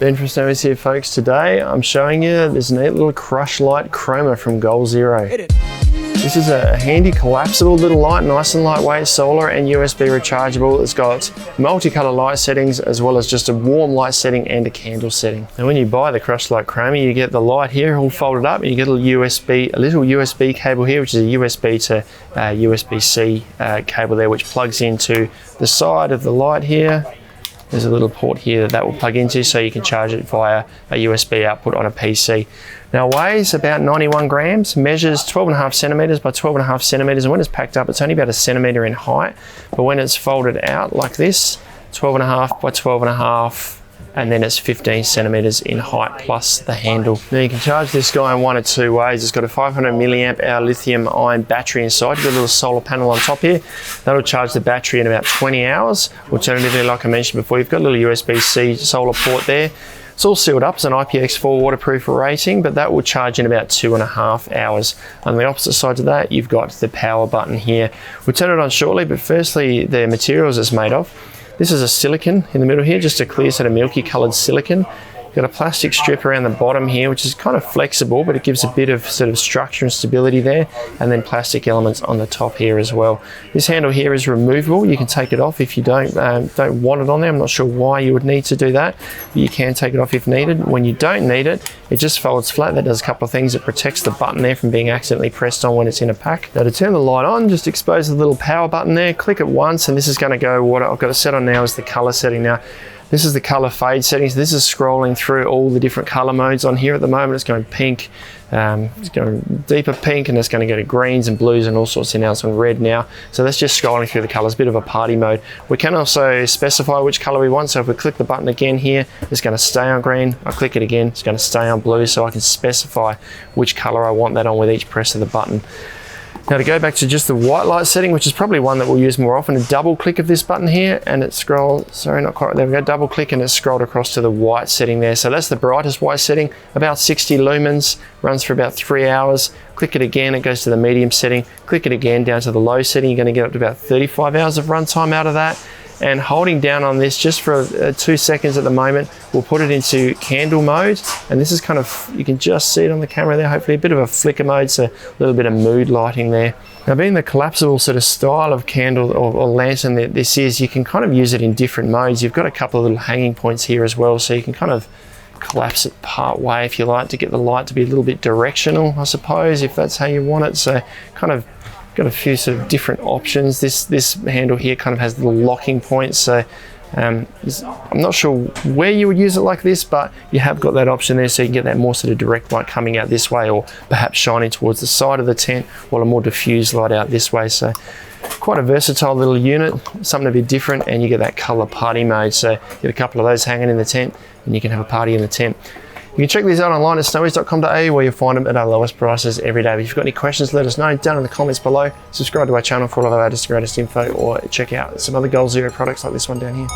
Ben from Snowy's here, folks. Today I'm showing you this neat little Crush Light Chroma from Goal Zero. This is a handy collapsible little light, nice and lightweight, solar and USB rechargeable. It's got multicolor light settings as well as just a warm light setting and a candle setting. And when you buy the Crush Light Chroma, you get the light here all folded up, and you get a little USB cable here, which is a USB to USB-C cable there, which plugs into the side of the light here. There's a little port here that will plug into, so you can charge it via a USB output on a PC. Now it weighs about 91 grams, measures 12.5 centimeters by 12.5 centimeters, and when it's packed up, it's only about 1 centimeter in height. But when it's folded out like this, 12.5 by 12.5, and then it's 15 centimeters in height plus the handle. Now you can charge this guy in one of two ways. It's got a 500 milliamp hour lithium ion battery inside. You've got a little solar panel on top here. That'll charge the battery in about 20 hours. Alternatively, like I mentioned before, you've got a little USB-C solar port there. It's all sealed up. It's an IPX4 waterproof rating, but that will charge in about 2.5 hours. On the opposite side to that, you've got the power button here. We'll turn it on shortly, but firstly, the materials it's made of. This is a silicon in the middle here, just a clear sort of milky coloured silicon. You've got a plastic strip around the bottom here, which is kind of flexible, but it gives a bit of sort of structure and stability there, and then plastic elements on the top here as well. This handle here is removable. You can take it off if you don't want it on there. I'm not sure why you would need to do that, but you can take it off if needed. When you don't need it, it just folds flat. That does a couple of things. It protects the button there from being accidentally pressed on when it's in a pack. Now to turn the light on, just expose the little power button there, click it once, and this is going to go, what I've got it set on now is the color setting. Now this is the color fade settings. This is scrolling through all the different color modes on here at the moment. It's going pink, it's going deeper pink, and it's going to go to greens and blues and all sorts. Now it's on red now. So that's just scrolling through the colors, a bit of a party mode. We can also specify which color we want. So if we click the button again here, it's going to stay on green. I click it again, it's going to stay on blue. So I can specify which color I want that on with each press of the button. Now to go back to just the white light setting, which is probably one that we'll use more often, a double click of this button here and it scrolls, sorry, not quite, there we go, double click and it's scrolled across to the white setting there. So that's the brightest white setting, about 60 lumens, runs for about 3 hours. Click it again, it goes to the medium setting. Click it again down to the low setting, you're going to get up to about 35 hours of runtime out of that. And holding down on this just for 2 seconds at the moment, we'll put it into candle mode. And this is kind of, you can just see it on the camera there, hopefully a bit of a flicker mode, so a little bit of mood lighting there. Now being the collapsible sort of style of candle or lantern that this is, you can kind of use it in different modes. You've got a couple of little hanging points here as well, so you can kind of collapse it part way if you like to get the light to be a little bit directional, I suppose, if that's how you want it. So kind of got a few sort of different options. This handle here kind of has little locking points, so I'm not sure where you would use it like this, but you have got that option there, so you can get that more sort of direct light coming out this way, or perhaps shining towards the side of the tent, while a more diffused light out this way. So quite a versatile little unit, something a bit different, and you get that color party mode. So you get a couple of those hanging in the tent, and you can have a party in the tent. You can check these out online at snowys.com.au, where you'll find them at our lowest prices every day. If you've got any questions, let us know down in the comments below. Subscribe to our channel for all of our latest and greatest info, or check out some other Goal Zero products like this one down here.